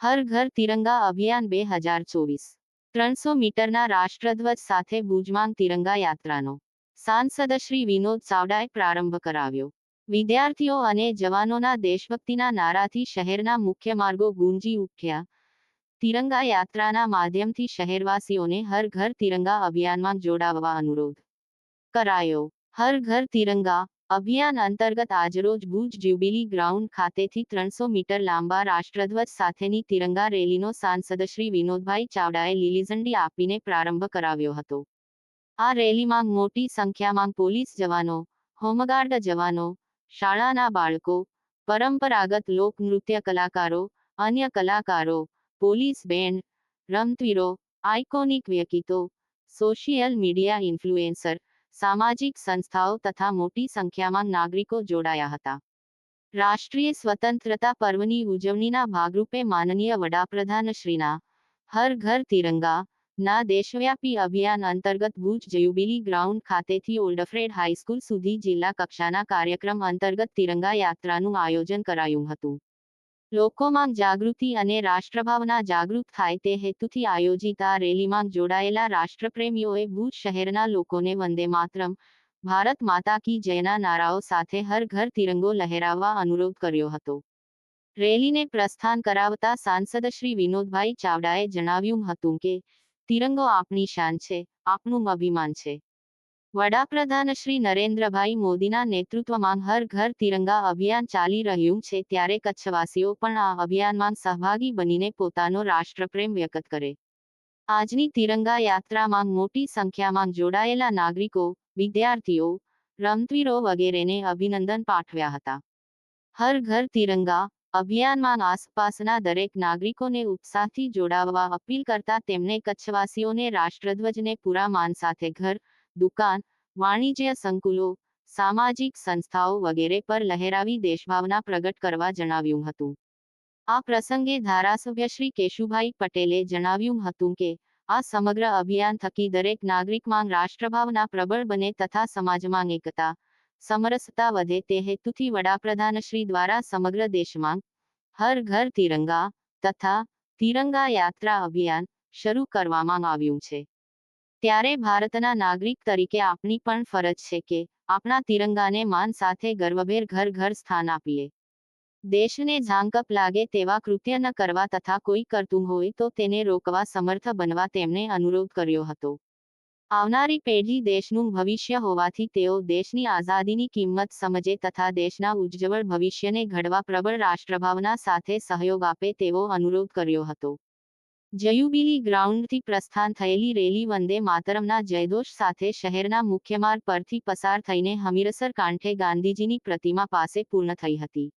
હર ઘર તિરંગા અભિયાન 2024 300 મીટરના રાષ્ટ્રધ્વજ સાથે ભુજમાં તિરંગા યાત્રાનો સાંસદ શ્રી વિનોદ ચાવડાએ પ્રારંભ કરાવ્યો। વિદ્યાર્થીઓ અને જવાનોના દેશભક્તિના નારાથી શહેરના મુખ્ય માર્ગો ગુંજી ઉઠ્યા। તિરંગા યાત્રાના માધ્યમથી શહેરવાસીઓને હર ઘર તિરંગા અભિયાનમાં જોડાવવા અનુરોધ કરાયો। હર ઘર તિરંગા અભિયાન અંતર્ગત આજરોજ ભુજ જ્યુબિલી ગ્રાઉન્ડ ખાતેથી 300 મીટર લાંબા રાષ્ટ્રધ્વજ સાથેની તિરંગા રેલીનો સાંસદ શ્રી વિનોદભાઈ ચાવડાએ લીલીઝંડી આપીને પ્રારંભ કરાવ્યો હતો। આ રેલીમાં મોટી સંખ્યામાં પોલીસ જવાનો, હોમગાર્ડ જવાનો, શાળાના બાળકો, પરંપરાગત લોક નૃત્ય કલાકારો, અન્ય કલાકારો, પોલીસ બેન્ડ, રમતવીરો, આઇકોનિક વ્યક્તિત્વો, સોશિયલ મીડિયા ઇન્ફ્લુએન્સર, સામાજિક સંસ્થાઓ તથા મોટી સંખ્યામાં નાગરિકો જોડાયા હતા। રાષ્ટ્રીય સ્વતંત્રતા પર્વની ઉજવણીના ભાગરૂપે માનનીય વડાપ્રધાનશ્રીના હર ઘર તિરંગા ના દેશવ્યાપી અભિયાન અંતર્ગત ભુજ જ્યુબિલી ગ્રાઉન્ડ ખાતેથી ઓલ્ડફ્રેડ હાઈસ્કૂલ સુધી જિલ્લા કક્ષાના કાર્યક્રમ અંતર્ગત તિરંગા યાત્રાનું આયોજન કરાયું હતું। લોકોમાં જાગૃતિ અને રાષ્ટ્રભાવના જાગૃત થાય તે હેતુથી આયોજિત આ રેલીમાં જોડાયેલા રાષ્ટ્રપ્રેમીઓએ ભુજ શહેરના લોકોને વંદે માતરમ, ભારત માતા કી જયના નારાઓ સાથે હર ઘર તિરંગો લહેરાવવા અનુરોધ કર્યો હતો। રેલીને પ્રસ્થાન કરાવતા સાંસદ શ્રી વિનોદભાઈ ચાવડાએ જણાવ્યું હતું કે તિરંગો આપણી શાન છે, આપણું અભિમાન છે। વડાપ્રધાન શ્રી નરેન્દ્રભાઈ મોદીના નેતૃત્વમાં હર ઘર તિરંગા અભિયાન ચાલી રહ્યું છે ત્યારે કચ્છવાસીઓ પણ આ અભિયાનમાં સહભાગી બનીને પોતાનો રાષ્ટ્રપ્રેમ વ્યક્ત કરે। આજની તિરંગા યાત્રામાં મોટી સંખ્યામાં જોડાયેલા નાગરિકો, વિદ્યાર્થીઓ, રમતવીરો વગેરેને અભિનંદન પાઠવ્યા હતા। હર ઘર તિરંગા અભિયાનમાં આસપાસના દરેક નાગરિકોને ઉત્સાહથી જોડાવવા અપીલ કરતા તેમણે કચ્છવાસીઓને રાષ્ટ્રધ્વજને પૂરા માન સાથે ઘર, દુકાન, વાણિજ્ય સંકુલો, સામાજિક સંસ્થાઓ વગેરે પર લહેરાવી દેશભાવના પ્રગટ કરવા જણાવ્યું હતું। આ પ્રસંગે ધારાસભ્ય શ્રી કેશુભાઈ પટેલે જણાવ્યું હતું કે આ સમગ્ર અભિયાન થકી દરેક નાગરિકમાં રાષ્ટ્રભાવના પ્રબળ બને તથા સમાજમાં એકતા, સમરસતા વધે તે હેતુથી વડાપ્રધાનશ્રી દ્વારા સમગ્ર દેશમાં હર ઘર તિરંગા તથા તિરંગા યાત્રા અભિયાન શરૂ કરવામાં આવ્યું છે। ત્યારે ભારતના નાગરિક તરીકે આપણી પણ ફરજ છે કે આપણા તિરંગાને માન સાથે ગર્વભેર ઘર ઘર સ્થાન આપીએ। દેશને ઝાંકપ લાગે તેવા કૃત્ય ન કરવા તથા કોઈ કરતું હોય તો તેને રોકવા સમર્થ બનવા તેમણે અનુરોધ કર્યો હતો। આવનારી પેઢી દેશનું ભવિષ્ય હોવાથી તેઓ દેશની આઝાદીની કિંમત સમજે તથા દેશના ઉજ્જવળ ભવિષ્યને ઘડવા પ્રબળ રાષ્ટ્રભાવના સાથે સહયોગ આપે તેવો અનુરોધ કર્યો હતો। જ્યુબિલી ગ્રાઉન્ડથી પ્રસ્થાન થયેલી રેલી વંદે માતરમના જયઘોષ સાથે શહેરના મુખ્ય માર્ગ પરથી પસાર થઈને હમીરસર કાંઠે ગાંધીજીની પ્રતિમા પાસે પૂર્ણ થઈ હતી।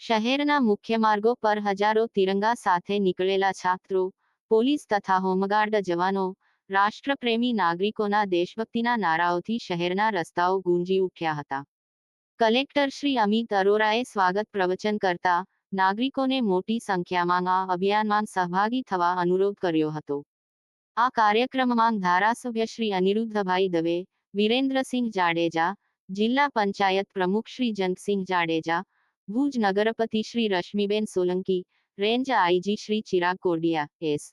શહેરના મુખ્ય માર્ગો પર હજારો તિરંગા સાથે નીકળેલા છાત્રો, પોલીસ તથા હોમગાર્ડ જવાનો, રાષ્ટ્રપ્રેમી નાગરિકોના દેશભક્તિના નારાઓથી શહેરના રસ્તાઓ ગુંજી ઉઠ્યા હતા। કલેક્ટર શ્રી અમિત અરોરાએ સ્વાગત પ્રવચન કરતા નાગરિકોને મોટી સંખ્યામાં આ અભિયાનમાં સહભાગી થવા અનુરોધ કર્યો હતો। આ કાર્યક્રમમાં ધારાસભ્ય શ્રી અનિરુદ્ધભાઈ દવે, વિરેન્દ્રસિંહ જાડેજા, જિલ્લા પંચાયત પ્રમુખ શ્રી જંતસિંહ જાડેજા, ભુજ નગરપતિ Shri Rashmiben Solanki, range IG Shri Chirag Kodiya, S.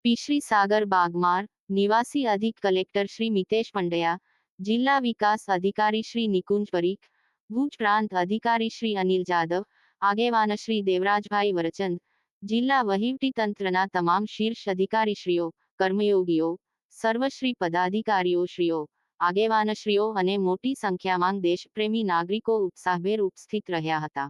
P Shri Sagar Bagmar, નિવાસી અધિક કલેક્ટર શ્રી મિતેશ પંડ્યા, જિલ્લા વિકાસ અધિકારી શ્રી નિકુંજ પરીખ, ભુજ પ્રાંત અધિકારી શ્રી અનિલ જાદવ, આગેવાન શ્રી દેવરાજભાઈ વરચંદ, જિલ્લા વહીવટીતંત્રના તમામ શીર્ષ અધિકારીશ્રીઓ, કર્મયોગીઓ, સર્વશ્રી પદાધિકારીઓશ્રીઓ, આગેવાનશ્રીઓ અને મોટી સંખ્યામાં દેશપ્રેમી નાગરિકો ઉત્સાહભેર ઉપસ્થિત રહ્યા હતા।